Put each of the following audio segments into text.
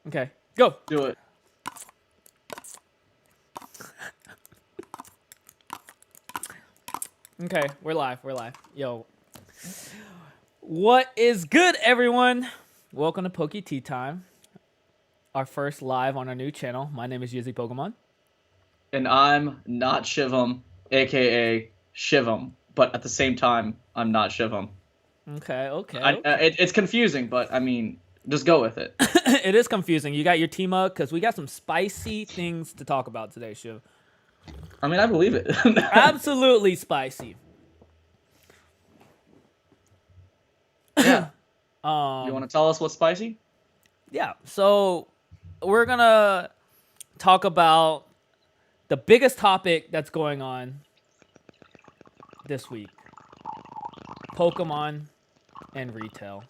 Okay, go. Do it. Okay, we're live. We're live. Yo, what is good, everyone? Welcome to Poke Tea Time. Our first live on our new channel. My name is Yizzy Pokemon. And I'm NotShivam, aka Shivam, but at the same time, I'm not Shivam. Okay. It's confusing, but I mean, just go with it. It is confusing. You got your team up because we got some spicy things to talk about today, Shiv. I mean, I believe it. Absolutely spicy. Yeah. You want to tell us what's spicy? Yeah. So we're gonna talk about the biggest topic that's going on this week: Pokemon and retail.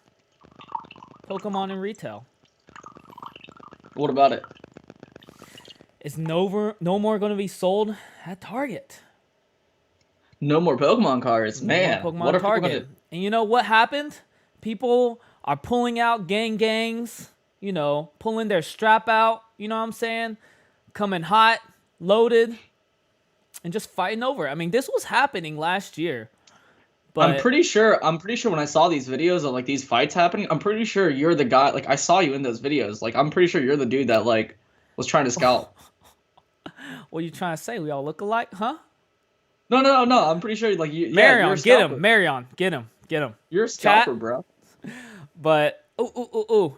Pokemon and retail. What about it? It's no more going to be sold at Target. No more Pokemon cards, man. No more Pokemon What are people Target. gonna do? And you know what happened? People are pulling out gangs, pulling their strap out, you know what I'm saying? Coming hot, loaded, and just fighting over it. I mean, this was happening last year. But I'm pretty sure when I saw these videos of like these fights happening, I'm pretty sure you're the guy, like I saw you in those videos. Like I'm pretty sure you're the dude that like was trying to scalp. what are you trying to say? We all look alike, huh? No. I'm pretty sure like you. Marion, you're a get scalper. him. Marion, get him. You're a scalper, Chat. bro. But ooh.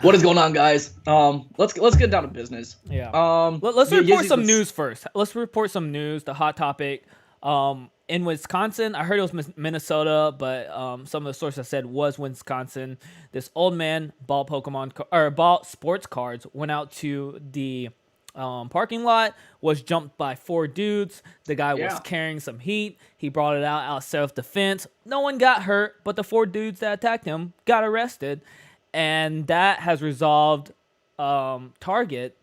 What is going on, guys? Let's get down to business. Yeah. Um, Let's yeah, report Yizzy, some let's- news first. Let's report some news. The hot topic. In Wisconsin, I heard it was Minnesota, but some of the sources said was Wisconsin. This old man bought bought sports cards. Went out to the parking lot. Was jumped by 4 dudes. The guy was Yeah. carrying some heat. He brought it out self-defense. No one got hurt, but the 4 dudes that attacked him got arrested. And that has resolved Target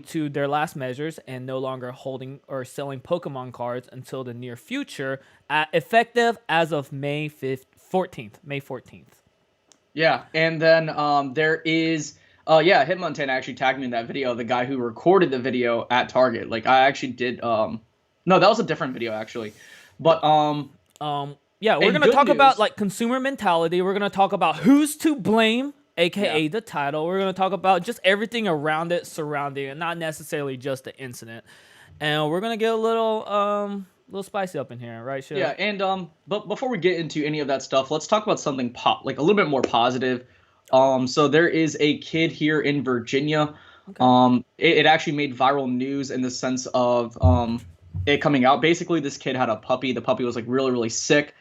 to their last measures and no longer holding or selling Pokemon cards until the near future, effective as of May 14th. Yeah, and then there is Hitmontana actually tagged me in that video, the guy who recorded the video at Target. Like I actually did no, that was a different video actually. But yeah, we're and gonna good talk about news- like consumer mentality. We're gonna talk about who's to blame, aka Yeah. the title. We're gonna talk about just everything around it, surrounding it, not necessarily just the incident. And we're gonna get a little spicy up in here, right, Shiv? Yeah, and but before we get into any of that stuff, let's talk about something like a little bit more positive. So there is a kid here in Virginia. Okay. It actually made viral news in the sense of it coming out. Basically, this kid had a puppy. The puppy was like really, really sick.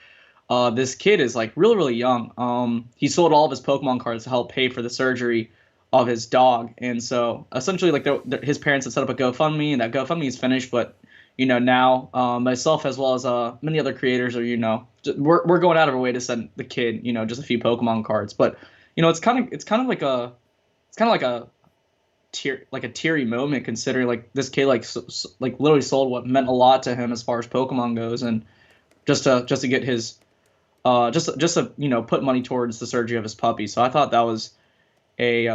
This kid is like really, really young. He sold all of his Pokemon cards to help pay for the surgery of his dog, and so essentially, like his parents had set up a GoFundMe, and that GoFundMe is finished. But now myself as well as many other creators are we're going out of our way to send the kid just a few Pokemon cards. But it's kind of like a teary moment considering like this kid like literally sold what meant a lot to him as far as Pokemon goes, and just to get his just to put money towards the surgery of his puppy. So I thought that was pretty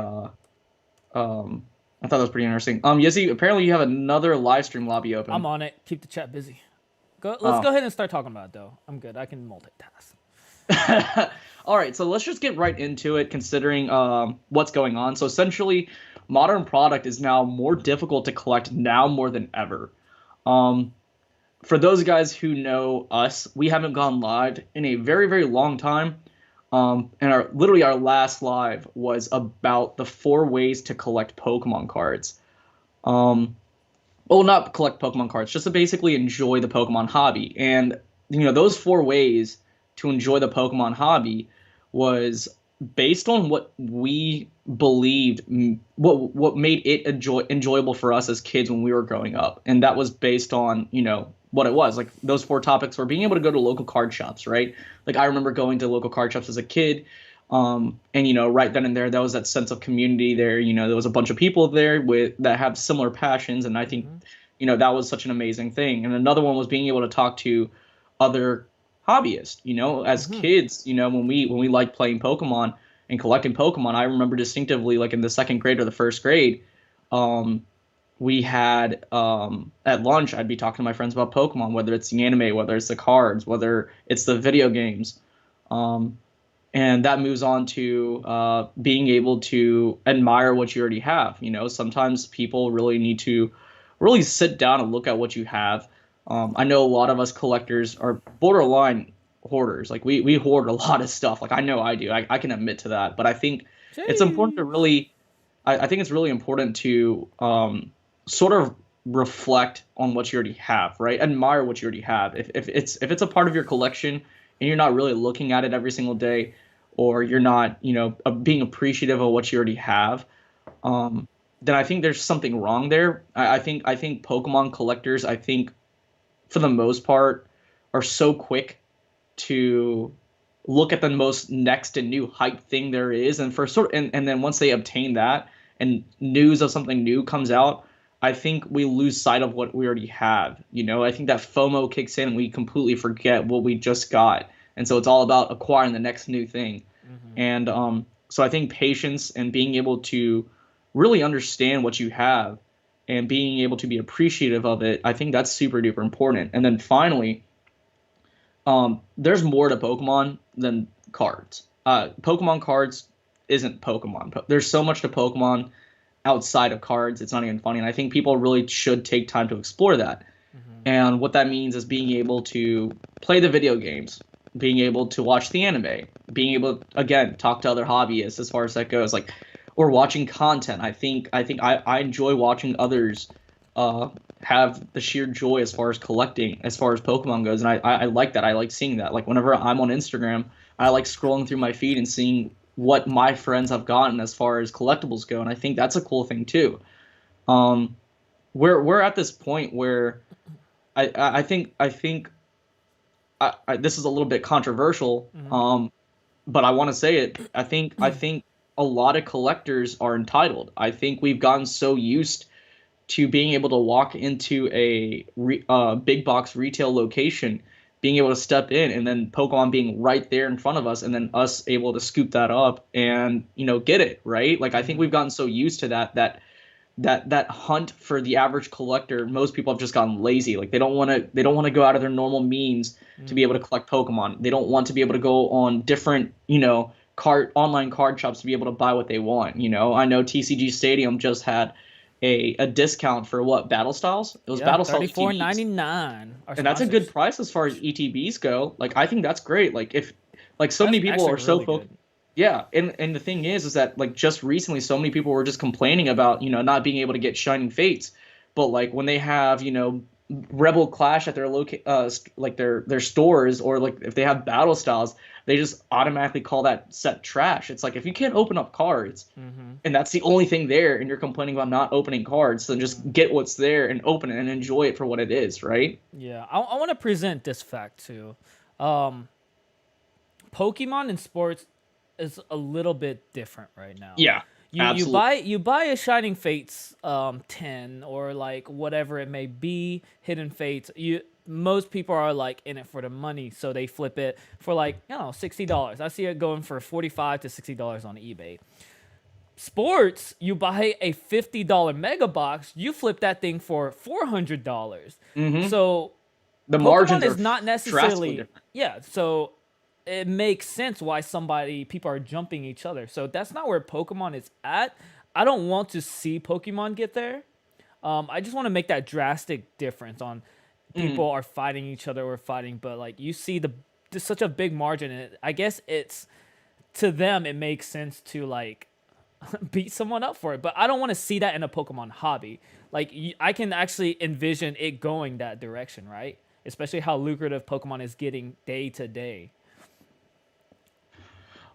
interesting. Yizzy, apparently you have another live stream lobby open. I'm on it. Keep the chat busy. Let's go ahead and start talking about it, though. I'm good. I can multitask. All right, so let's just get right into it, considering what's going on. So essentially, modern product is now more difficult to collect now more than ever. For those guys who know us, we haven't gone live in a very, very long time. And our last live was about the 4 ways to collect Pokemon cards. Well, not collect Pokemon cards, just to basically enjoy the Pokemon hobby. And those 4 ways to enjoy the Pokemon hobby was based on what we believed, what made it enjoyable for us as kids when we were growing up. And that was based on what it was. Like those 4 topics were being able to go to local card shops, right? Like I remember going to local card shops as a kid, and right then and there was that sense of community there. There was a bunch of people there that have similar passions, and I think that was such an amazing thing. And another one was being able to talk to other hobbyists. As kids, when we liked playing Pokemon, and collecting Pokemon. I remember distinctively, like in the second grade or the first grade, um, we had at lunch, I'd be talking to my friends about Pokemon, whether it's the anime, whether it's the cards, whether it's the video games. Um, and that moves on to being able to admire what you already have. You know, sometimes people really need to really sit down and look at what you have. I know a lot of us collectors are borderline hoarders. Like we hoard a lot of stuff. Like I know I do. I can admit to that. But I think it's important to Jeez. really, I think it's really important to sort of reflect on what you already have, right? Admire what you already have. If it's a part of your collection and you're not really looking at it every single day, or you're not, being appreciative of what you already have, um, then I think there's something wrong there. I think Pokemon collectors, I think for the most part, are so quick to look at the most next and new hype thing there is, and and then once they obtain that and news of something new comes out, I think we lose sight of what we already have. I think that FOMO kicks in and we completely forget what we just got, and so it's all about acquiring the next new thing. And so I think patience and being able to really understand what you have and being able to be appreciative of it, I think that's super duper important. And then finally, there's more to Pokemon than cards. Pokemon cards isn't Pokemon. There's so much to Pokemon outside of cards. It's not even funny. And I think people really should take time to explore that. And what that means is being able to play the video games, being able to watch the anime, being able to, again, talk to other hobbyists as far as that goes, like, or watching content. I enjoy watching others have the sheer joy as far as collecting, as far as Pokemon goes, and I like that. I like seeing that. Like whenever I'm on Instagram, I like scrolling through my feed and seeing what my friends have gotten as far as collectibles go, and I think that's a cool thing too. We're at this point where I think this is a little bit controversial, but I want to say it. I think a lot of collectors are entitled. I think we've gotten so used to being able to walk into a big box retail location, being able to step in, and then Pokemon being right there in front of us, and then us able to scoop that up and get it right. Like I think we've gotten so used to that hunt for the average collector. Most people have just gotten lazy. Like they don't want to go out of their normal means to be able to collect Pokemon. They don't want to be able to go on different online card shops to be able to buy what they want. I know TCG Stadium just had a discount for what, Battle Styles? It was Battle Styles $34.99. and that's a good price as far as ETBs go. Like I think that's great. Like if so That's many people actually are so really focused. good. Yeah, and the thing is that like just recently, so many people were just complaining about not being able to get Shining Fates, but like when they have Rebel Clash at their like their stores, or like if they have Battle Styles, they just automatically call that set trash. It's like if you can't open up cards, and that's the only thing there, and you're complaining about not opening cards, then just get what's there and open it and enjoy it for what it is, right? Yeah, I want to present this fact too. Pokemon in sports is a little bit different right now. Yeah, You absolutely. you buy a Shining Fates 10 or like whatever it may be, Hidden Fates. Most people are like in it for the money, so they flip it for like, $60. I see it going for $45 to $60 on eBay. Sports, you buy a $50 mega box, you flip that thing for $400. Hmm. So The Pokemon margins is are not drastically necessarily, different. yeah. So it makes sense why people are jumping each other. So that's not where Pokemon is at. I don't want to see Pokemon get there. I just want to make that drastic difference on Mm. people are fighting each other or fighting, but like you see there's such a big margin in it. I guess it's to them it makes sense to like beat someone up for it, but I don't want to see that in a Pokemon hobby. Like I can actually envision it going that direction, right? Especially how lucrative Pokemon is getting day to day.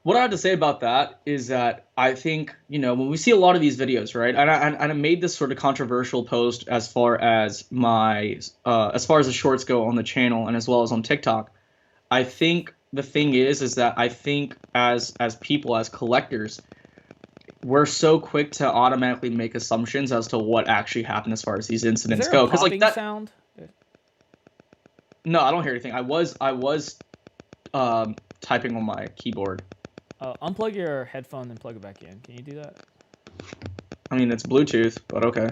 What I have to say about that is that I think, when we see a lot of these videos, right? And I made this sort of controversial post as far as as far as the shorts go on the channel and as well as on TikTok. I think the thing is that I think as people, as collectors, we're so quick to automatically make assumptions as to what actually happened as far as these Is incidents there a go. Because like popping that, sound? no, I don't hear anything. I was typing on my keyboard. Unplug your headphone and plug it back in. Can you do that? I mean, it's Bluetooth, but okay.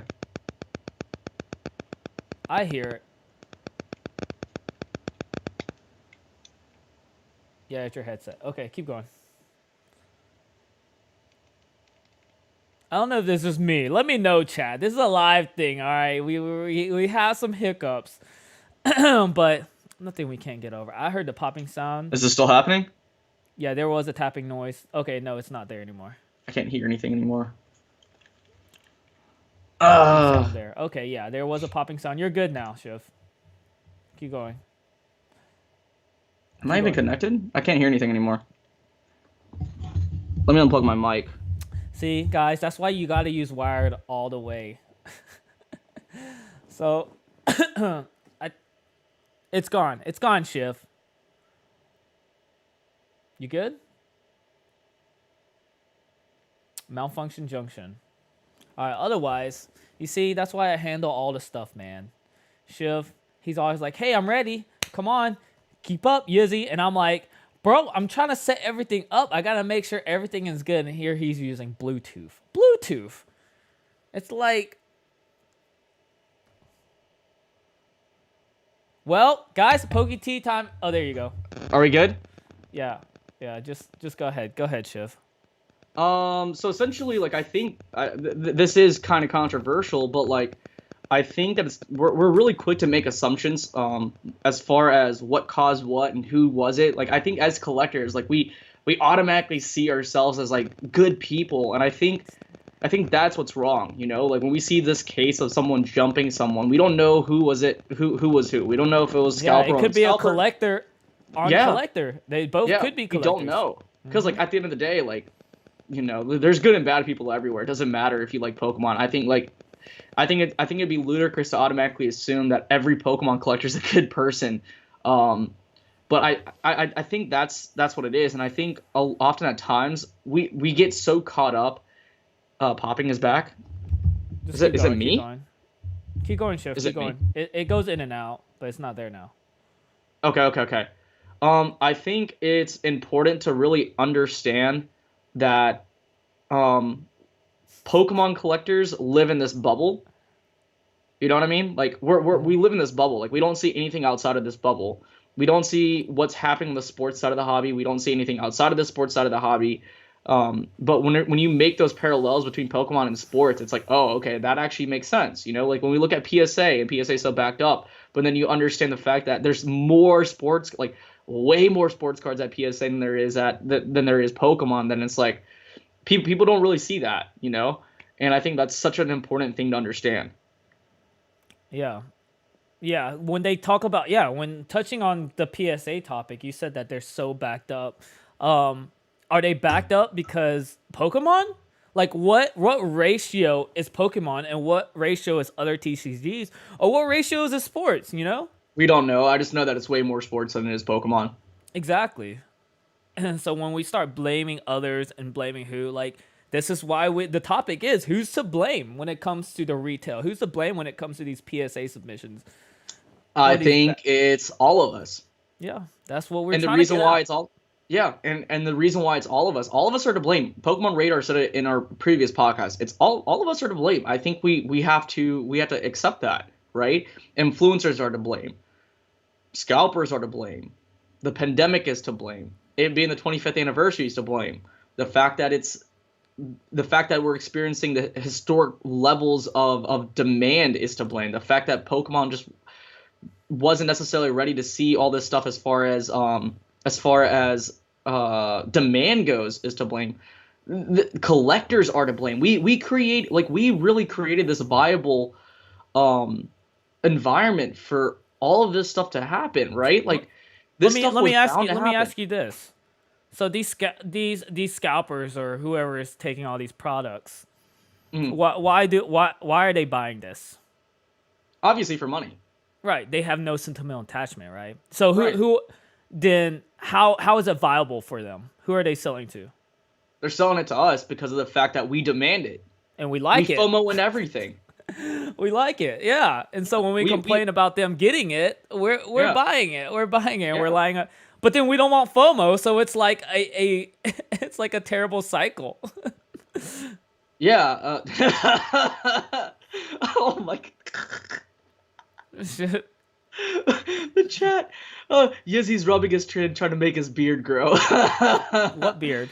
I hear it. Yeah, it's your headset. Okay, keep going. I don't know if this is me. Let me know, chat. This is a live thing, all right? We have some hiccups, but nothing we can't get over. I heard the popping sound. Is this still happening? Yeah, there was a tapping noise. Okay, no, it's not there anymore. I can't hear anything anymore. Sound there. Okay, yeah, there was a popping sound. You're good now, Shiv. Keep going. Am I even connected? I can't hear anything anymore. Let me unplug my mic. See, guys, that's why you got to use wired all the way. So, it's gone. It's gone, Shiv. You good? Malfunction junction. All right, otherwise, you see, that's why I handle all the stuff, man. Shiv, he's always like, hey, I'm ready. Come on. Keep up, Yizzy. And I'm like, bro, I'm trying to set everything up. I got to make sure everything is good. And here he's using Bluetooth. Bluetooth. It's like, well, guys, Poke Tea time. Oh, there you go. Are we good? Yeah. Yeah, just go ahead. Go ahead, Shiv. So essentially, like, I think this is kind of controversial, but like, I think that we're really quick to make assumptions as far as what caused what and who was it. Like, I think as collectors, like, we automatically see ourselves as like good people, and I think that's what's wrong. You know, like when we see this case of someone jumping someone, we don't know who was it, who was who. We don't know if it was Scalper. Yeah, it could be Scalper. A collector on collector. They both could be collectors. We don't know because like at the end of the day, like, you know, there's good and bad people everywhere. It doesn't matter if you like Pokemon. I think it'd be ludicrous to automatically assume that every Pokemon collector is a good person. But I think that's what it is, and I think often at times we get so caught up. Popping is back. Is it me? Keep going, Chef. Keep going. It goes in and out, but it's not there now. Okay. I think it's important to really understand that Pokemon collectors live in this bubble. You know what I mean? Like we live in this bubble. Like we don't see anything outside of this bubble. We don't see what's happening on the sports side of the hobby. We don't see anything outside of the sports side of the hobby. But when you make those parallels between Pokemon and sports, it's like, oh, okay, that actually makes sense. You know, like when we look at PSA and PSA is so backed up, but then you understand the fact that there's more sports, like way more sports cards at PSA than there is Pokemon. Then it's like people don't really see that, you know, and I think that's such an important thing to understand. Yeah. When they talk about when touching on the PSA topic, you said that they're so backed up. Are they backed up because Pokemon? Like what ratio is Pokemon and what ratio is other TCGs? Or what ratio is sports, you know? We don't know. I just know that it's way more sports than it is Pokemon. Exactly. And so when we start blaming others and blaming who, like, this is why the topic is, who's to blame when it comes to the retail? Who's to blame when it comes to these PSA submissions? I think it's all of us. Yeah, that's what we're trying to get And the reason why it's all... Yeah, and the reason why it's all of us are to blame. Pokemon Radar said it in our previous podcast. It's all of us are to blame. I think we have to accept that, right? Influencers are to blame. Scalpers are to blame. The pandemic is to blame. It being the 25th anniversary is to blame. The fact that we're experiencing the historic levels of demand is to blame. The fact that Pokemon just wasn't necessarily ready to see all this stuff as far as demand goes is to blame. The collectors are to blame. We really created this viable environment for all of this stuff to happen, right? Like this let me ask you this. So these scalpers or whoever is taking all these products, why are they buying this? Obviously for money. Right. They have no sentimental attachment, right? So who then how is it viable for them? Who are they selling to? They're selling it to us because of the fact that we demand it. And we like it. We FOMO and everything. We like it, yeah. And so when we complain about them getting it, we're buying it. We're buying it. Yeah. We're lying. But then we don't want FOMO, so it's like a it's like a terrible cycle. Yeah. Oh my. Shit. The chat. Yizzy's rubbing his chin, trying to make his beard grow. What beard?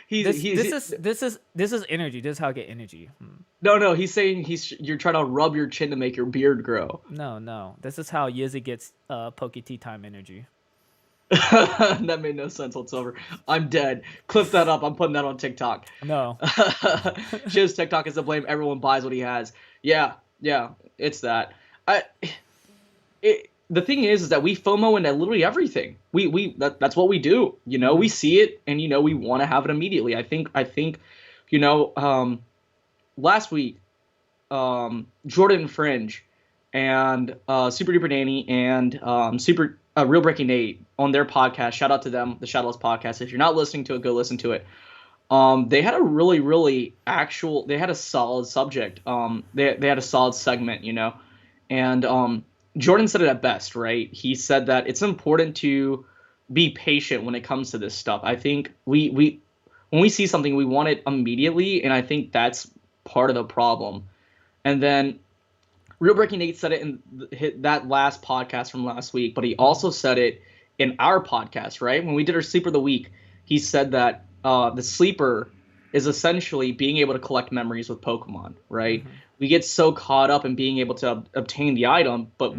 He's This is energy. This is how I get energy. No. He's saying you're trying to rub your chin to make your beard grow. No. This is how Yizzy gets Poke Tea Time energy. That made no sense whatsoever. I'm dead. Clip that up. I'm putting that on TikTok. No. Shiv's TikTok is to blame. Everyone buys what he has. Yeah, it's that. The thing is that we FOMO into literally everything. That's what we do. You know, we see it and we want to have it immediately. I think last week, Jordan Fringe and Super Duper Danny and Real Breaking Nate on their podcast. Shout out to them, the Shadowless podcast. If you're not listening to it, go listen to it. They had a really they had a solid subject. They had a solid segment, and Jordan said it at best, right? He said that it's important to be patient when it comes to this stuff. I think when we see something, we want it immediately, and I think that's part of the problem. And then Real Breaking Nate said it in that last podcast from last week, but he also said it in our podcast, right? When we did our Sleeper of the Week, he said that the sleeper is essentially being able to collect memories with Pokemon, right? Mm-hmm. We get so caught up in being able to obtain the item, but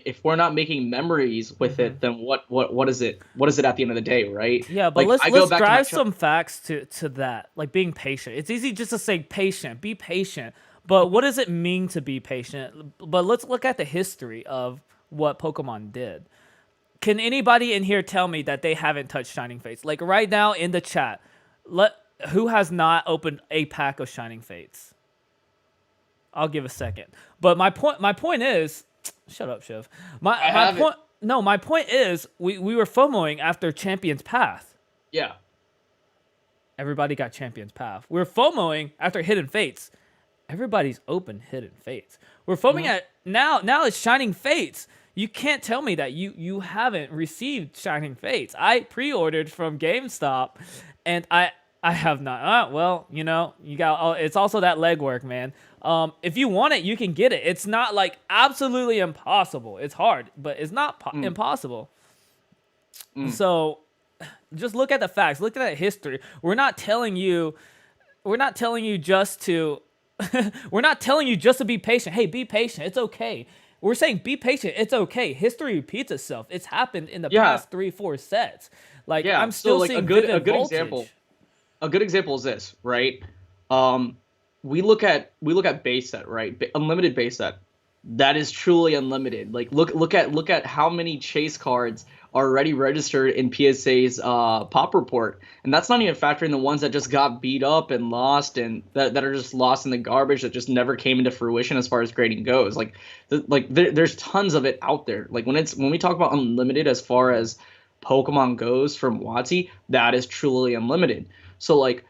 if we're not making memories with it, then what is it? What is it at the end of the day, right? Yeah, but let's drive some facts to that, like being patient. It's easy just to say patient, be patient. But what does it mean to be patient? But let's look at the history of what Pokemon did. Can anybody in here tell me that they haven't touched Shining Fates? Like right now in the chat, who has not opened a pack of Shining Fates? I'll give a second. But my point is, shut up, Shiv. My point is, we were FOMOing after Champion's Path. Yeah. Everybody got Champion's Path. We were FOMOing after Hidden Fates. Everybody's open Hidden Fates. We're FOMOing at now it's Shining Fates. You can't tell me that you haven't received Shining Fates. I pre-ordered from GameStop, and I have not. Well, you got. It's also that legwork, man. If you want it, you can get it. It's not like absolutely impossible. It's hard, but it's not impossible. So, just look at the facts. Look at that history. We're not telling you just to. We're not telling you just to be patient. Hey, be patient. It's okay. We're saying be patient. It's okay. History repeats itself. It's happened in the past 3-4 sets. Like I'm still seeing a good example. A good example is this, right? We look at base set, right? Unlimited base set. That is truly unlimited. Like look at how many chase cards are already registered in PSA's pop report, and that's not even factoring the ones that just got beat up and lost, and that are just lost in the garbage that just never came into fruition as far as grading goes. There's tons of it out there. Like when we talk about unlimited as far as Pokemon goes from WotC, that is truly unlimited. So like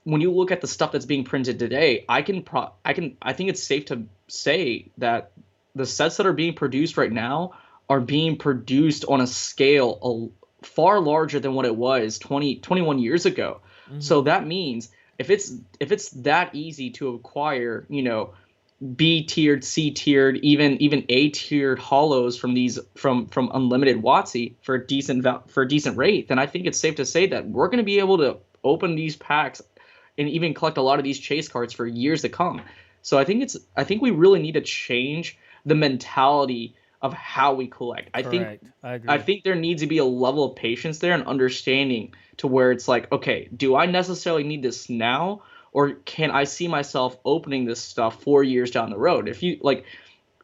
when you look at the stuff that's being printed today, I think it's safe to say that the sets that are being produced right now are being produced on a scale far larger than what it was 21 years ago. Mm-hmm. So that means if it's that easy to acquire, B tiered, C tiered, even A tiered hollows from unlimited WotC for a decent rate, then I think it's safe to say that we're going to be able to open these packs and even collect a lot of these chase cards for years to come. So I think we really need to change the mentality of how we collect. I think there needs to be a level of patience there and understanding to where it's like, okay, do I necessarily need this now, or can I see myself opening this stuff 4 years down the road? If you like,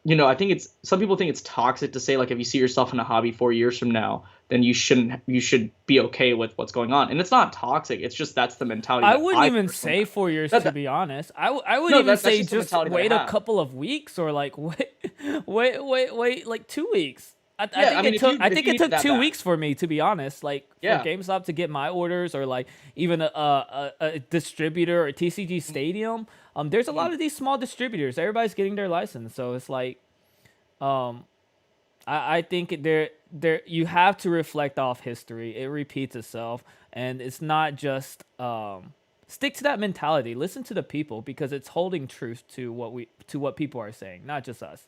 I think some people think it's toxic to say like if you see yourself in a hobby 4 years from now, then you should be okay with what's going on. And it's not toxic. It's just that's the mentality. I wouldn't even say 4 years, to be honest. I would even say just wait a couple of weeks, or like wait like 2 weeks. I think it took 2 weeks for me, to be honest. Like for GameStop to get my orders, or like even a distributor or TCG Stadium. There's a lot of these small distributors. Everybody's getting their license, so it's like, I think there you have to reflect off history. It repeats itself, and it's not just stick to that mentality. Listen to the people because it's holding truth to what people are saying, not just us.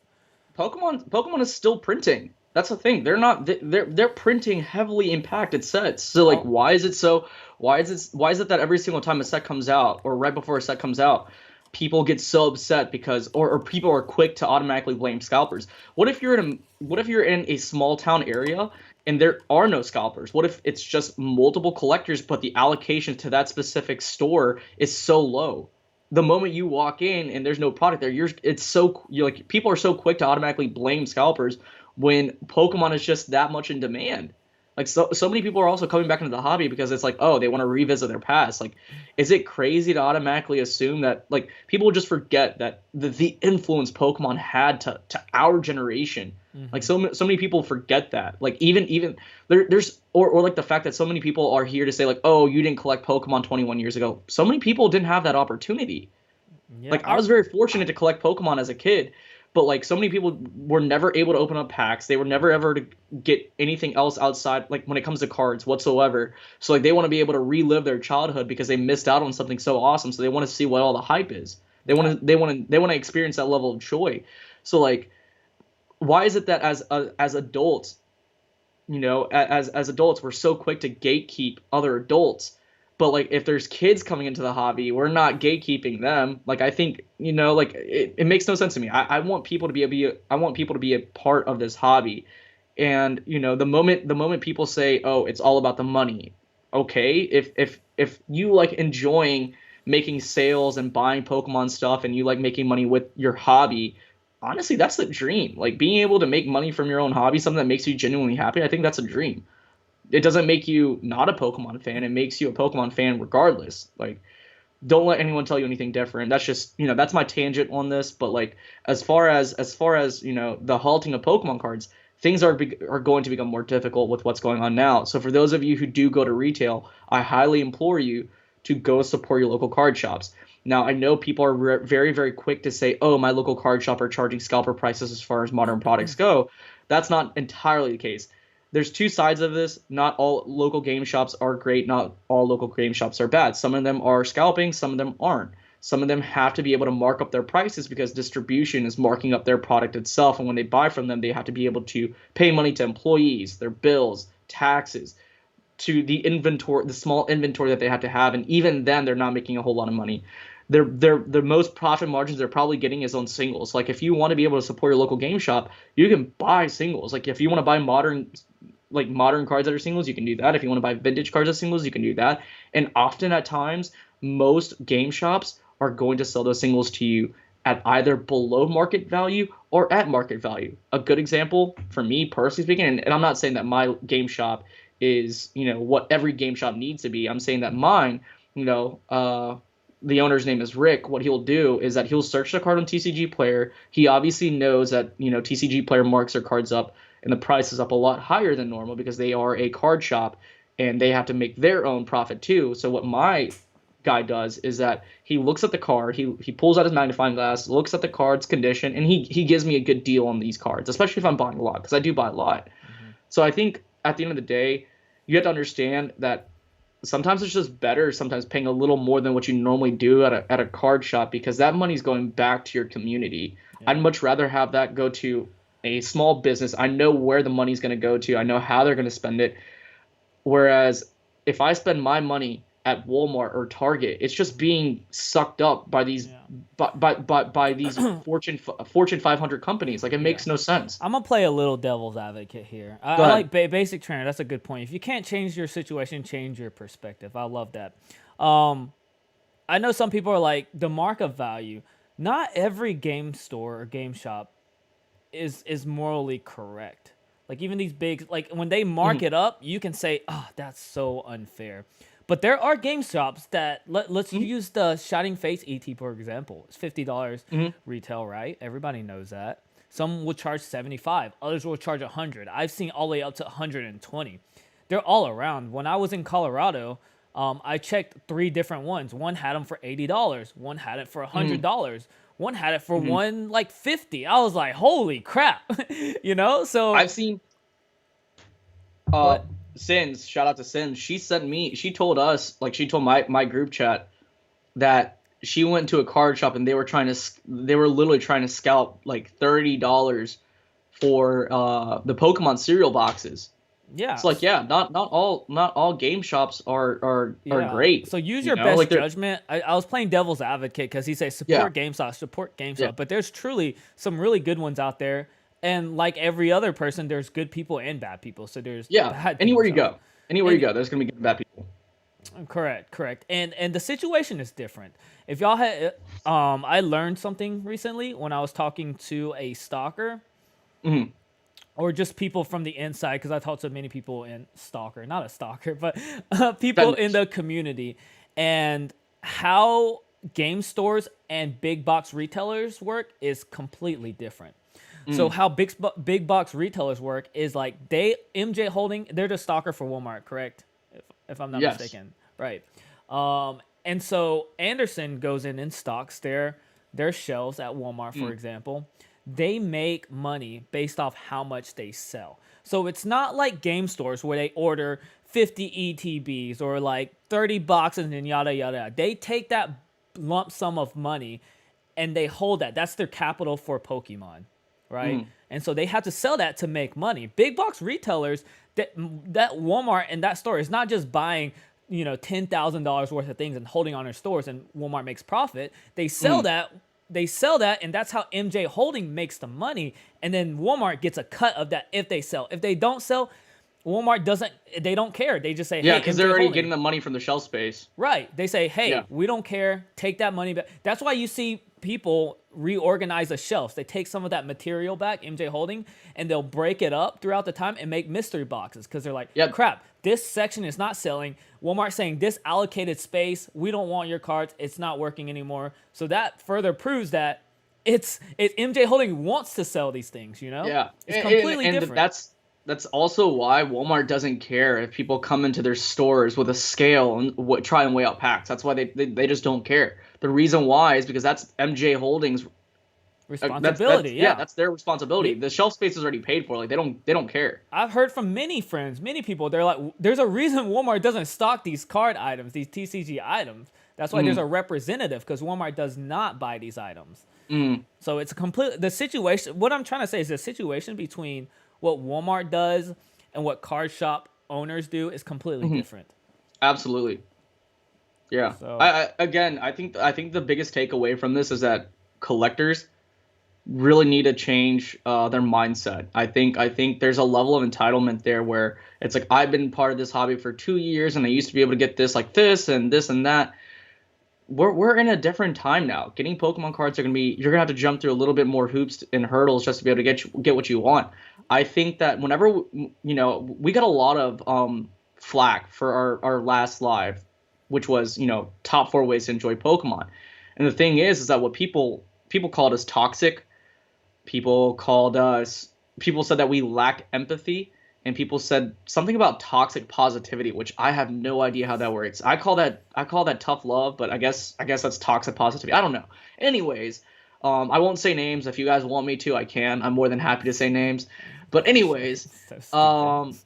Pokemon is still printing. That's the thing. They're not they're printing heavily impacted sets. So like Oh, why is it that every single time a set comes out or right before a set comes out, people get so upset because or people are quick to automatically blame scalpers. What if you're in a small town area and there are no scalpers? What if it's just multiple collectors but the allocation to that specific store is so low? The moment you walk in and there's no product there, you're like people are so quick to automatically blame scalpers when Pokemon is just that much in demand. Like so many people are also coming back into the hobby because it's like, oh, they want to revisit their past. Like, is it crazy to automatically assume that like people just forget that the influence Pokemon had to our generation? Like mm-hmm. so many people forget that. Like even there's or like the fact that so many people are here to say like, oh, you didn't collect Pokemon 21 years ago. So many people didn't have that opportunity. Yeah, Like I was very fortunate to collect Pokemon as a kid, but like so many people were never able to open up packs. They were never ever to get anything else outside like when it comes to cards whatsoever. So like they want to be able to relive their childhood because they missed out on something so awesome. So they want to see what all the hype is. yeah. They want to experience that level of joy. So like why is it that as adults, as adults, we're so quick to gatekeep other adults. But like if there's kids coming into the hobby, we're not gatekeeping them. Like I think, like it makes no sense to me. I want people to I want people to be a part of this hobby. And the moment people say, "Oh, it's all about the money." Okay, if you like enjoying making sales and buying Pokemon stuff and you like making money with your hobby, honestly, that's the dream. Like being able to make money from your own hobby, something that makes you genuinely happy, I think that's a dream. It doesn't make you not a Pokemon fan. It makes you a Pokemon fan regardless. Like, don't let anyone tell you anything different. That's just, that's my tangent on this. But like, as far as the halting of Pokemon cards, things are going to become more difficult with what's going on now. So for those of you who do go to retail, I highly implore you to go support your local card shops. Now, I know people are very, very quick to say, oh, my local card shop are charging scalper prices as far as modern products go. That's not entirely the case. There's two sides of this. Not all local game shops are great. Not all local game shops are bad. Some of them are scalping. Some of them aren't. Some of them have to be able to mark up their prices because distribution is marking up their product itself. And when they buy from them, they have to be able to pay money to employees, their bills, taxes, to the inventory, the small inventory that they have to have, and even then they're not making a whole lot of money. The most profit margins they're probably getting is on singles. Like if you want to be able to support your local game shop, you can buy singles. Like if you want to buy modern cards that are singles, you can do that. If you want to buy vintage cards as singles, you can do that. And often at times, most game shops are going to sell those singles to you at either below market value or at market value. A good example for me personally speaking, and I'm not saying that my game shop is what every game shop needs to be. I'm saying that mine, the owner's name is Rick. What he'll do is that he'll search the card on TCG Player. He obviously knows that TCG Player marks their cards up and the price is up a lot higher than normal because they are a card shop and they have to make their own profit too. So what my guy does is that he looks at the card, he pulls out his magnifying glass, looks at the card's condition, and he gives me a good deal on these cards, especially if I'm buying a lot because I do buy a lot. Mm-hmm. So I think at the end of the day, you have to understand that sometimes it's just better sometimes paying a little more than what you normally do at a card shop because that money's going back to your community. Yeah. I'd much rather have that go to a small business. I know where the money's going to go to. I know how they're going to spend it. Whereas if I spend my money at Walmart or Target, it's just being sucked up by these Yeah. by these Fortune 500 companies. Like it Yeah. makes no sense. I'm gonna play a little devil's advocate here. Go I ahead. like basic trainer. That's a good point. If you can't change your situation, change your perspective. I love that. Um, I know some people are like the markup value. Not every game store or game shop is morally correct. Like even these big, like when they mark Mhm. it up, you can say, "Oh, that's so unfair." But there are game shops that let's Mhm. use the Shining Face ET for example. It's $50 Mhm. retail, right? Everybody knows that. Some will charge 75, others will charge 100. I've seen all the way up to 120. They're all around. When I was in Colorado, I checked 3 different ones. One had them for $80. One had it for $100. One had it for one like 50. I was like, holy crap, you know. So I've seen go ahead. Sins, shout out to Sins. She told us, like she told my group chat that she went to a card shop and they were literally trying to scalp like $30 for the Pokemon cereal boxes. Yeah. It's like, yeah, not all game shops are Yeah. great, So use you your know? best Like they're judgment. I was playing devil's advocate because he says yeah, support yeah, GameStop. But there's truly some really good ones out there. And like every other person, there's good people and bad people. So there's yeah. bad game Anywhere you shops. go. Anywhere you And go, there's gonna be good and bad people. correct. And the situation is different. If y'all had I learned something recently when I was talking to a stalker Hmm. or just people from the inside because I talked to many people in stalker, not a stalker, but people in Vendors. the community, and how game stores and big box retailers work is completely different. So Mm, how big box retailers work is like MJ Holding, they're the stalker for Walmart, correct? If I'm not yes. mistaken, right? And so Anderson goes in and stocks their shelves at Walmart, for Mm, example. They make money based off how much they sell. So it's not like game stores where they order 50 ETBs or like 30 boxes and yada yada yada. They take that lump sum of money and they hold that. That's their capital for Pokemon, right? mm, And so they have to sell that to make money. Big box retailers, that Walmart and that store is not just buying, $10,000 worth of things and holding on their stores and Walmart makes profit. mm, They sell that, and that's how MJ Holding makes the money. And then Walmart gets a cut of that if they sell. If they don't sell, Walmart doesn't. They don't care. They just say, yeah, "Hey, because they're MJ already Holding." getting the money from the shelf space. Right. They say, Yeah. hey, we don't care. Take that money back. That's why you see people reorganize the shelves. They take some of that material back, MJ Holding, and they'll break it up throughout the time and make mystery boxes because they're like, Yeah. crap, this section is not selling. Walmart saying this allocated space, we don't want your cards. It's not working anymore. So that further proves that it's MJ Holding wants to sell these things, you know? Yeah, It's completely and different. that's also why Walmart doesn't care if people come into their stores with a scale and try and weigh out packs. That's why they just don't care. The reason why is because that's MJ Holdings. That's Responsibility, yeah, yeah. that's their responsibility. We The shelf space is already paid for. Like they don't care. I've heard from many friends, many people. They're like, there's a reason Walmart doesn't stock these card items, these TCG items. That's why there's Mm, a representative because Walmart does not buy these items. mm, So it's a complete the situation. What I'm trying to say is the situation between what Walmart does and what card shop owners do is completely mhm. different. Absolutely. Yeah. So Again, I think the biggest takeaway from this is that collectors really need to change their mindset. I think there's a level of entitlement there where it's like I've been part of this hobby for 2 years and I used to be able to get this like this and that. We're in a different time now. Getting Pokemon cards are gonna be you're gonna have to jump through a little bit more hoops and hurdles just to be able to get what you want. I think that whenever we got a lot of flack for our last live, which was top 4 ways to enjoy Pokemon. And the thing is that what people called us toxic. People said that we lack empathy, and people said something about toxic positivity, which I have no idea how that works. I call that tough love, but I guess that's toxic positivity. I don't know. Anyways, I won't say names. If you guys want me to, I can. I'm more than happy to say names. But anyways, so stupid. um,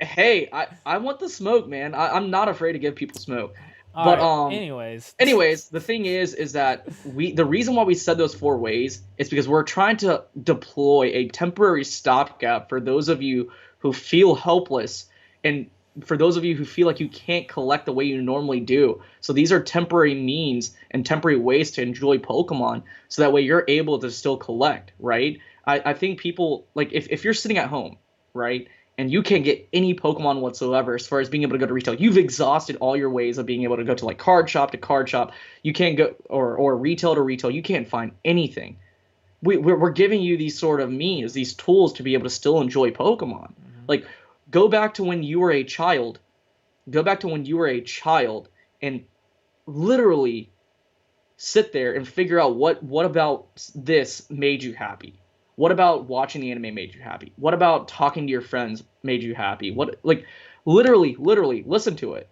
hey, I want the smoke, man. I'm not afraid to give people smoke. All But right. Anyways, anyways, the thing is that the reason why we said those 4 ways is because we're trying to deploy a temporary stopgap for those of you who feel helpless and for those of you who feel like you can't collect the way you normally do. So these are temporary means and temporary ways to enjoy Pokemon so that way you're able to still collect, right? I think people like if you're sitting at home, right? And you can't get any Pokemon whatsoever as far as being able to go to retail. You've exhausted all your ways of being able to go to like card shop to card shop. You can't go or retail to retail. You can't find anything. We're giving you these sort of means, these tools to be able to still enjoy Pokemon. mhm. Like go back to when you were a child. Go back to when you were a child and literally sit there and figure out what about this made you happy. What about watching the anime made you happy? What about talking to your friends made you happy? What like literally listen to it.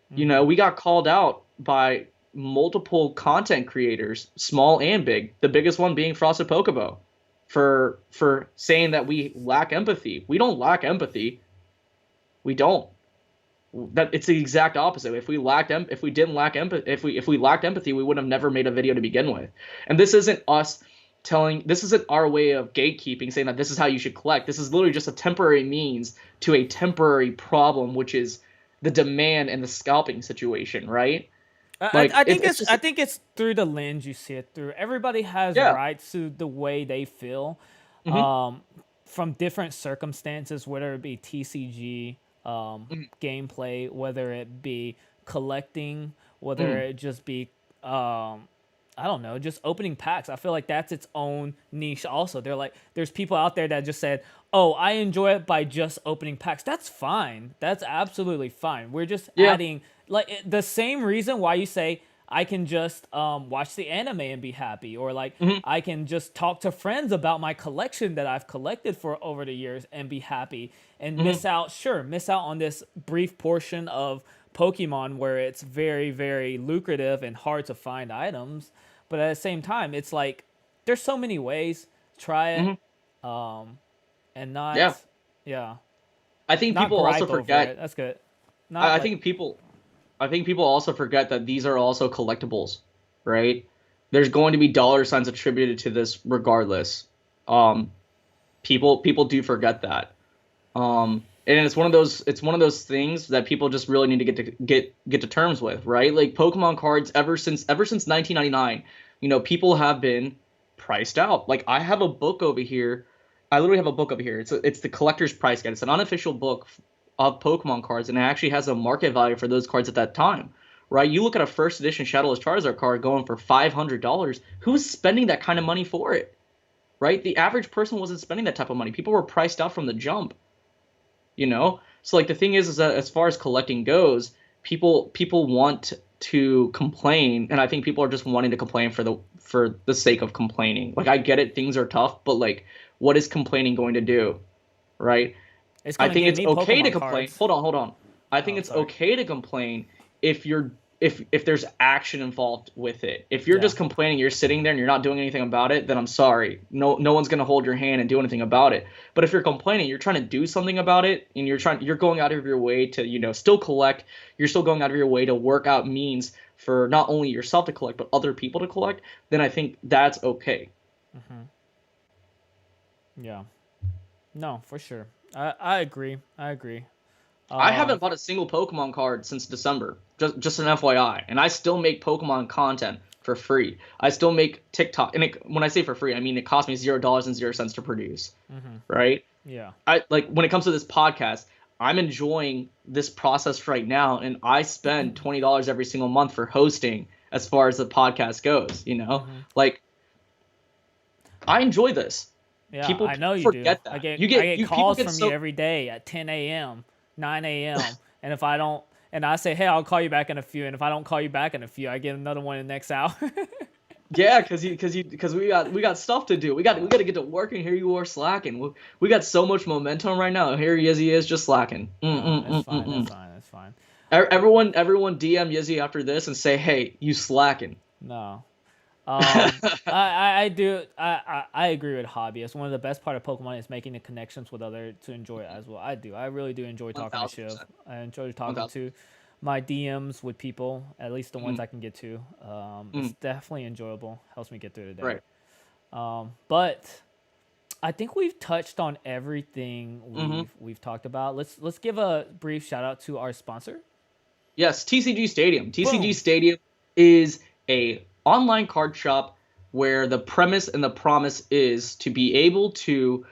You know, we got called out by multiple content creators, small and big. The biggest one being Frosted Pokébo, for saying that we lack empathy. We don't lack empathy. We don't. That it's the exact opposite. If we didn't lack empathy, if we lacked empathy, we would have never made a video to begin with. And this isn't us telling. This isn't our way of gatekeeping, saying that this is how you should collect. This is literally just a temporary means to a temporary problem, which is the demand and the scalping situation, right? Like I think it's just I think it's through the lens you see it through. Everybody has yeah. rights to the way they feel, Hmm. from different circumstances, whether it be TCG, gameplay, whether it be collecting, whether Hmm. it just be I don't know, just opening packs. I feel like that's its own niche. Also, there's people out there that just said, "Oh, I enjoy it by just opening packs." That's fine. That's absolutely fine. We're just Yeah. adding the same reason why you say I can just watch the anime and be happy, or like Hmm. I can just talk to friends about my collection that I've collected for over the years and be happy, and Hmm. miss out on this brief portion of Pokemon where it's very, very lucrative and hard to find items. But at the same time, it's like there's so many ways. Try it, Hmm. and not, Yeah. yeah, I think not people also gripe over forget. it. That's good. I, Not I like, think people I think people also forget that these are also collectibles, right? There's going to be dollar signs attributed to this regardless. Um, people do forget that. And it's one of those things that people just really need to get to terms with, right? Like Pokemon cards ever since 1999, you know, people have been priced out. Like I have a book over here. I literally have a book over here. It's the collector's price guide. It's an unofficial book of Pokemon cards, and it actually has a market value for those cards at that time. Right? You look at a first edition Shadowless Charizard card going for $500. Who's spending that kind of money for it? Right? The average person wasn't spending that type of money. People were priced out from the jump, you know. So like the thing is that as far as collecting goes, people want to complain, and I think people are just wanting to complain for the sake of complaining. Like I get it, things are tough, but like what is complaining going to do, right? it's I gonna think get it's me okay to Pokemon complain. cards. Hold on. I think Oh, it's sorry. okay to complain if you're if there's action involved with it. If you're Yeah. just complaining, you're sitting there and you're not doing anything about it, then I'm sorry. No one's gonna hold your hand and do anything about it. But if you're complaining, you're trying to do something about it, and you're going out of your way to, you know, still collect. You're still going out of your way to work out means for not only yourself to collect, but other people to collect, then I think that's okay. Yeah. No, for sure. I agree. I agree. I Um, haven't bought a single Pokemon card since December. Just an FYI, and I still make Pokemon content for free. I still make TikTok, and when I say for free, I mean it cost me $0.00 to produce. Right? yeah. I like when it comes to this podcast, I'm enjoying this process right now, and I spend $20 every single month for hosting as far as the podcast goes. You know, like I enjoy this. Yeah, People I know you do. forget that. I get People calls get from you so every day at 10 a.m., 9 a.m. And if I don't, and I say, hey, I'll call you back in a few. And if I don't call you back in a few, I get another one in the next hour. yeah, because we got stuff to do. We got to get to work, and here you are slacking. We got so much momentum right now. Here Yizzy is just slacking. No, it's fine. That's fine. That's fine. Everyone DM Yizzy after this and say, hey, you slacking. No. I do. I agree with Hobby. It's one of the best part of Pokemon is making the connections with other to enjoy it as well. I do. I really do enjoy One talking to thousand Shiv. percent. I enjoy One talking thousand. to my DMs with people, at least the ones Mm, I can get to. It's mm, definitely enjoyable. Helps me get through the day. right. But I think we've touched on everything Hmm. we've talked about. Let's give a brief shout out to our sponsor. Yes, TCG Stadium. TCG Boom. Stadium is a online card shop where the premise and the promise is to be able to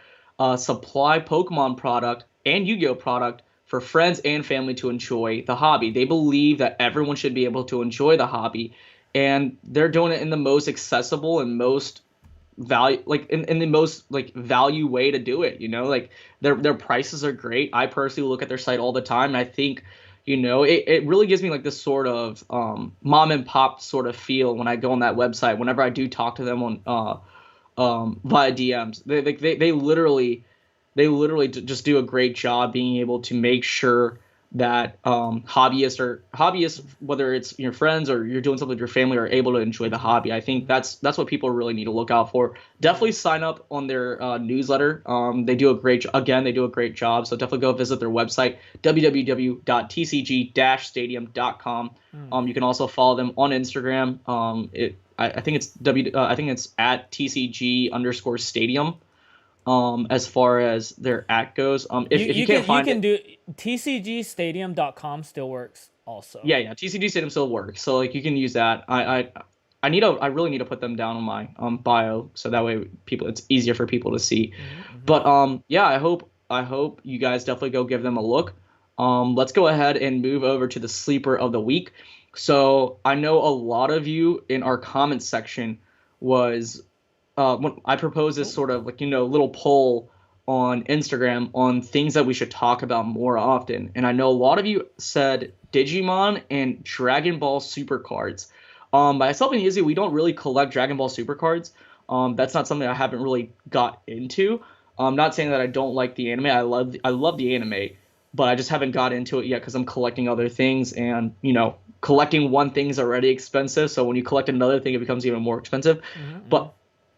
supply Pokemon product and Yu-Gi-Oh product for friends and family to enjoy the hobby. They believe that everyone should be able to enjoy the hobby, and they're doing it in the most accessible and most value, like in the most like value way to do it. You know, like their prices are great. I personally look at their site all the time, and I think, you know, it really gives me like this sort of mom and pop sort of feel when I go on that website. Whenever I do talk to them on via DMs, they literally just do a great job being able to make sure that hobbyists, whether it's your friends or you're doing something with your family, are able to enjoy the hobby. I think that's what people really need to look out for. Definitely sign up on their newsletter. They do a they do a great job. So definitely go visit their website, www.tcg-stadium.com. You can also follow them on Instagram. I think it's I think it's at tcg_stadium. As far as their act goes, if you can't find you can do tcgstadium.com still works also. Yeah, TCG Stadium still works, so like you can use that. I really need to put them down on my bio, so that way it's easier for people to see. But yeah, I hope you guys definitely go give them a look. Let's go ahead and move over to the sleeper of the week. So I know a lot of you in our comments section was when I proposed this sort of like little poll on Instagram on things that we should talk about more often, and I know a lot of you said Digimon and Dragon Ball Super cards. Myself and Yizzy, we don't really collect Dragon Ball Super cards. That's not something I haven't really got into. I'm not saying that I don't like the anime. I love the anime, but I just haven't got into it yet because I'm collecting other things, and collecting one thing is already expensive. So when you collect another thing, it becomes even more expensive. But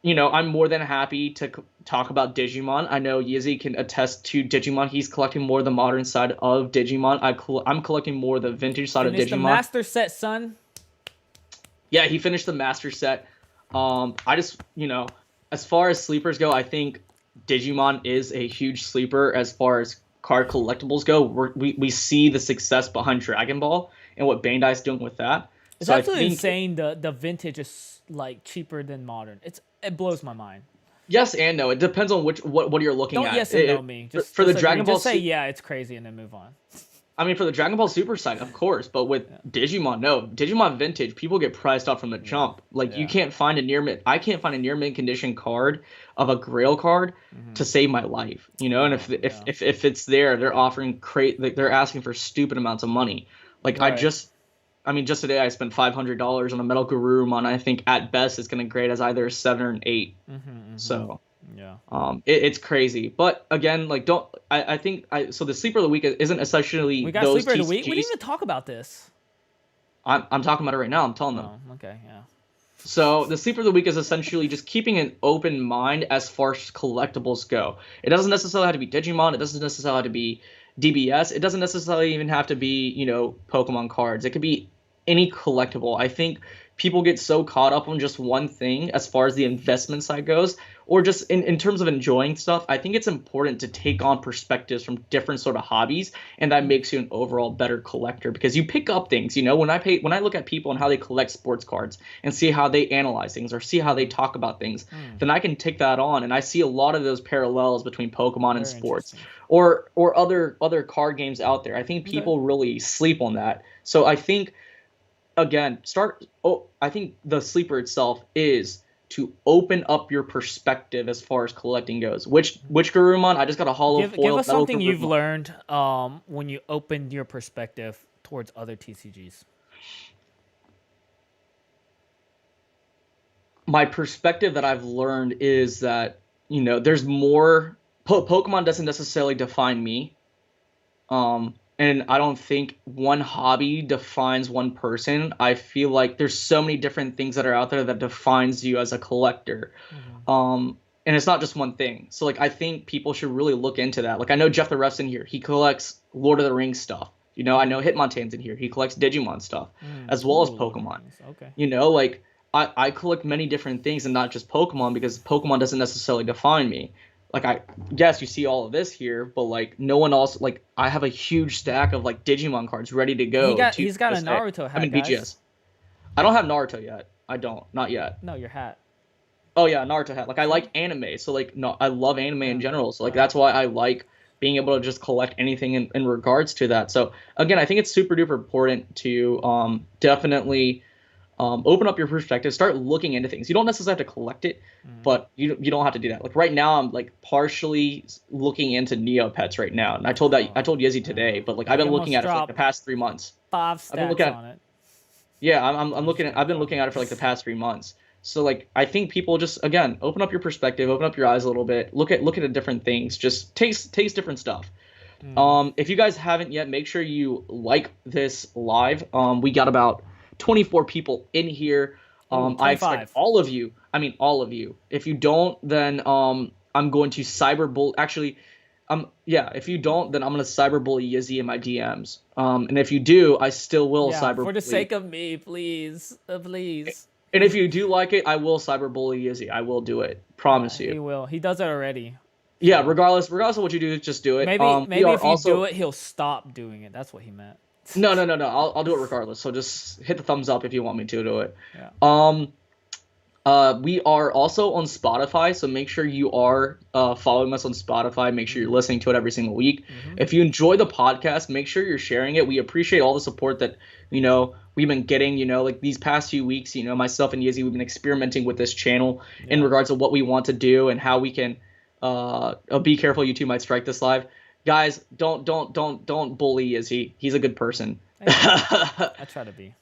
I'm more than happy to talk about Digimon. I know Yizzy can attest to Digimon. He's collecting more the modern side of Digimon. I'm collecting more the vintage side of Digimon. The master set, son. Yeah, he finished the master set. I just, as far as sleepers go, I think Digimon is a huge sleeper as far as card collectibles go. We see the success behind Dragon Ball and what Bandai's doing with that. It's absolutely insane. The vintage is like cheaper than modern. It blows my mind. Yes and no. It depends on what you're looking at. Don't yes and no me. Just for the Dragon Ball. Just say yeah, it's crazy, and then move on. I mean, for the Dragon Ball Super side, of course, but with Digimon, no. Digimon Vintage, people get priced out from the jump. Like you can't find a near mint. I can't find a near mint condition card of a Grail card to save my life. And if it's there, they're offering they're asking for stupid amounts of money. Like just today I spent $500 on a Metal Garurumon. I think at best it's going to grade as either a 7 or an 8. So it's crazy. But again, like so the sleeper of the week isn't essentially we got those sleeper TCGs. of the week. We didn't even talk about this. I'm talking about it right now. I'm telling them. Oh, okay, yeah. So the sleeper of the week is essentially just keeping an open mind as far as collectibles go. It doesn't necessarily have to be Digimon. It doesn't necessarily have to be DBS. It doesn't necessarily even have to be, Pokemon cards. It could be any collectible. I think people get so caught up on just one thing as far as the investment side goes, or just in terms of enjoying stuff. I think it's important to take on perspectives from different sort of hobbies, and that makes you an overall better collector because you pick up things. When I look at people and how they collect sports cards and see how they analyze things or see how they talk about things, then I can take that on, and I see a lot of those parallels between Pokemon and sports or other card games out there. I think people really sleep on that. So I think again, I think the sleeper itself is to open up your perspective as far as collecting goes. Which Garurumon? I just got a hollow foil. Give us something you've learned when you opened your perspective towards other TCGs. My perspective that I've learned is that, there's more. Pokemon doesn't necessarily define me. And I don't think one hobby defines one person. I feel like there's so many different things that are out there that defines you as a collector. And it's not just one thing. So like I think people should really look into that. Like I know Jeff the Ref's in here. He collects Lord of the Rings stuff. I know Hitmontane's in here. He collects Digimon stuff as well as Pokemon. Okay. Like I collect many different things and not just Pokemon because Pokemon doesn't necessarily define me. Like yes, you see all of this here, but like no one else. Like I have a huge stack of like Digimon cards ready to go. He's got a Naruto hat. BGS. I don't have Naruto yet. I don't, not yet. No, your hat. Oh yeah, Naruto hat. Like I like anime, so like no, I love anime in general. So like that's why I like being able to just collect anything in regards to that. So again, I think it's super duper important to definitely open up your perspective, start looking into things. You don't necessarily have to collect it, but you don't have to do that. Like right now, I'm like partially looking into Neopets right now, and I told Yizzy today, but like I've been looking at it for like the past 3 months. 5 stats on it. Yeah, I've been looking at it for like the past 3 months. So like I think people just again open up your perspective, open up your eyes a little bit, look at different things, just taste different stuff. If you guys haven't yet, make sure you like this live. We got about 24 people in here. Ooh, I expect 25. all of you. I mean, all of you. If you don't, then I'm going to cyberbully. Actually, yeah. If you don't, then I'm gonna cyberbully Yizzy in my DMs. And if you do, I still will Yeah, for the cyberbully. sake of me, please, please. And if you do like it, I will cyberbully Yizzy. I will do it. Promise you. He will. He does it already. Yeah. So Regardless of what you do, just do it. maybe We maybe are if you do also. it, he'll stop doing it. That's what he meant. No. I'll do it regardless. So just hit the thumbs up if you want me to do it. Yeah. We are also on Spotify, so make sure you are following us on Spotify. Make sure you're listening to it every single week. If you enjoy the podcast, make sure you're sharing it. We appreciate all the support that we've been getting. Like these past few weeks, myself and Yizzy, we've been experimenting with this channel in regards to what we want to do and how we can. Be careful, you two might strike this live. Guys, don't bully Yizzy. He's a good person. I try to be.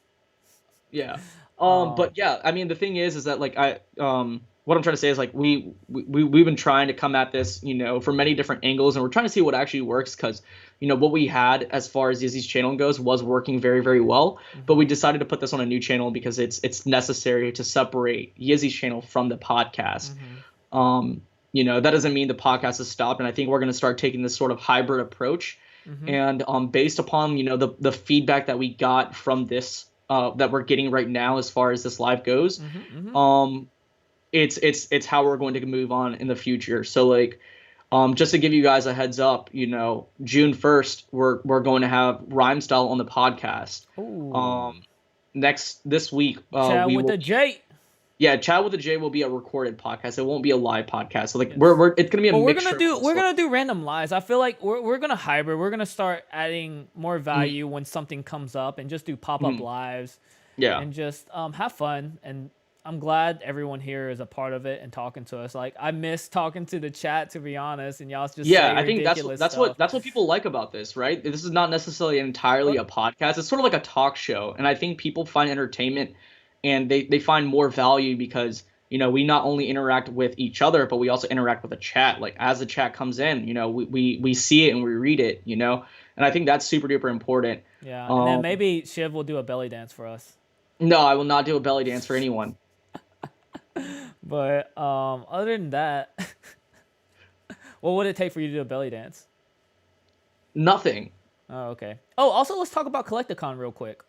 Yeah. But yeah, I mean, the thing is that like what I'm trying to say is like we've been trying to come at this, from many different angles, and we're trying to see what actually works because, what we had as far as Yizzy's channel goes was working very, very well. But we decided to put this on a new channel because it's necessary to separate Yizzy's channel from the podcast. That doesn't mean the podcast has stopped, and I think we're going to start taking this sort of hybrid approach. And based upon the feedback that we got from this that we're getting right now as far as this live goes, it's how we're going to move on in the future. So like just to give you guys a heads up, June 1st we're going to have Rhyme Style on the podcast. Ooh. This week Chat with the J. Yeah, Chat with the J will be a recorded podcast. It won't be a live podcast. So like we're it's gonna be a mixture. We're gonna do random lives. I feel like we're gonna hybrid. We're gonna start adding more value when something comes up and just do pop-up lives. Yeah. And just have fun. And I'm glad everyone here is a part of it and talking to us. Like I miss talking to the chat, to be honest, and y'all just I think that's what people like about this, right? This is not necessarily entirely a podcast. It's sort of like a talk show, and I think people find entertainment and they find more value because we not only interact with each other, but we also interact with the chat. Like as the chat comes in, we see it and we read it, and I think that's super duper important. Yeah, and then maybe Shiv will do a belly dance for us. No, I will not do a belly dance for anyone. But other than that, what would it take for you to do a belly dance? Nothing. Oh, okay. Oh, also let's talk about Collecticon real quick.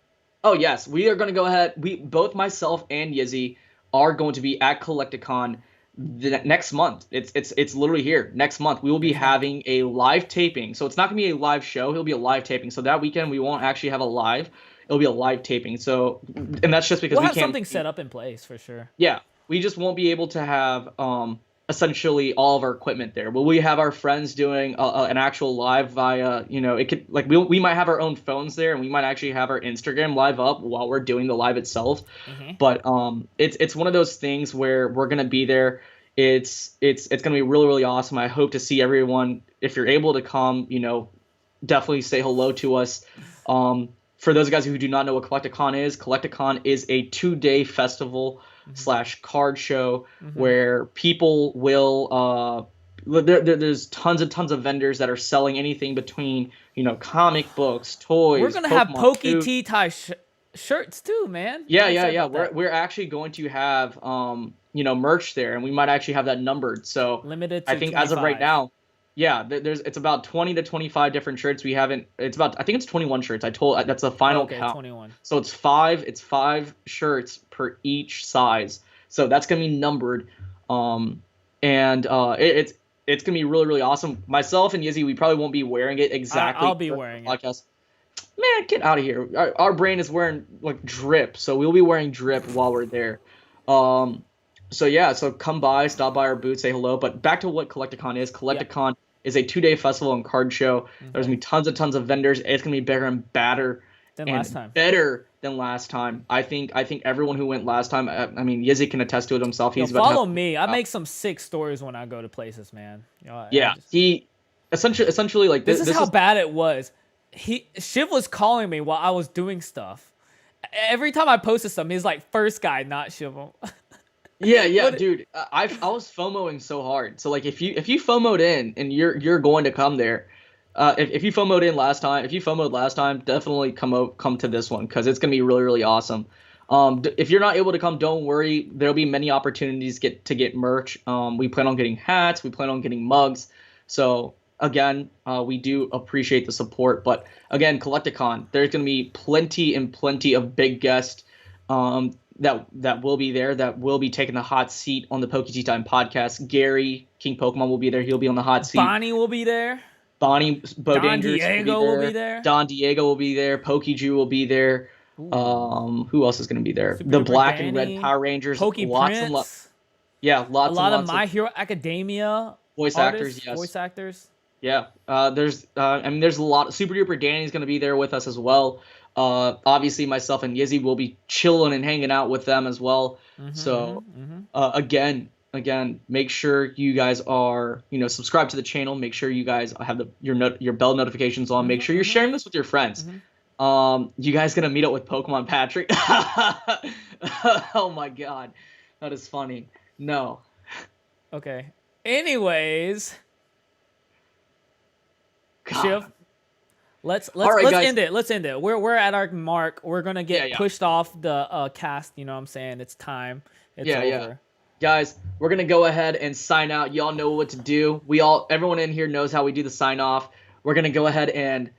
Oh yes, we are going to go ahead. Both myself and Yizzy are going to be at Collecticon next month. It's literally here next month. We will be having a live taping. So it's not going to be a live show. It'll be a live taping. So that weekend we won't actually have a live. It'll be a live taping. So, and that's just because we'll we have can't something set up in place for sure. Yeah, we just won't be able to have essentially all of our equipment there. But we have our friends doing an actual live via, it could like we might have our own phones there, and we might actually have our Instagram live up while we're doing the live itself. But it's one of those things where we're gonna be there. It's gonna be really, really awesome. I hope to see everyone. If you're able to come, definitely say hello to us. For those guys who do not know what Collecticon is a 2-day festival / card show where people will there's tons and tons of vendors that are selling anything between comic books, toys. We're gonna have Pokey Tea tie shirts too, man. Yeah. We're actually going to have merch there, and we might actually have that numbered. So limited to I think 25. as of right now. Yeah, it's about 20 to 25 different shirts. I think it's 21 shirts. That's the final count. 21. So it's five shirts per each size. So that's gonna be numbered. It's gonna be really, really awesome. Myself and Yizzy, we probably won't be wearing it exactly. I'll be wearing it. Podcast. Man, get out of here. Our brain is wearing like drip, so we'll be wearing drip while we're there. So come by, stop by our booth, say hello. But back to what Collecticon is. Collecticon is a 2-day festival and card show. There's gonna be tons and tons of vendors. It's gonna be bigger and badder than last time. Better than last time. I think everyone who went last time. I mean, Yizzy can attest to it himself. He's follow me. I make some sick stories when I go to places, man. He essentially like this is how bad it was. Shiv was calling me while I was doing stuff. Every time I posted something, he's like, "First guy, not Shivam." Yeah, dude. I was FOMOing so hard. So like, if you FOMOed in and you're going to come there, if you FOMOed in last time, if you FOMOed last time, definitely come to this one because it's gonna be really really awesome. If you're not able to come, don't worry. There'll be many opportunities to get merch. We plan on getting hats. We plan on getting mugs. So again, we do appreciate the support. But again, Collecticon, there's gonna be plenty and plenty of big guests. That will be there. That will be taking the hot seat on the Poke Tea Time podcast. Gary King Pokemon will be there. He'll be on the hot seat. Bonnie will be there. Bonnie Don Diego will be there. Don Diego will be there. Pokeju will be there. Who else is going to be there? Super the Duper Black Danny, and Red Power Rangers. Poke lots Prince. And lots. Yeah, lots. A lot and of lots My Hero Academia voice artists, actors. Yes, voice actors. Yeah. There's a lot. Super Duper Danny's going to be there with us as well. Obviously myself and Yizzy will be chilling and hanging out with them as well. Again, make sure you guys are, subscribe to the channel. Make sure you guys have your bell notifications on. Make sure you're sharing this with your friends. You guys gonna meet up with Pokemon Patrick? Oh my god, that is funny. No. Okay. Anyways, God. Shiv, let's guys. end it. Let's end it. We're at our mark. We're gonna get pushed off the cast. You know what I'm saying? It's time. It's over. Yeah. Guys, we're gonna go ahead and sign out. Y'all know what to do. Everyone in here knows how we do the sign off. We're gonna go ahead and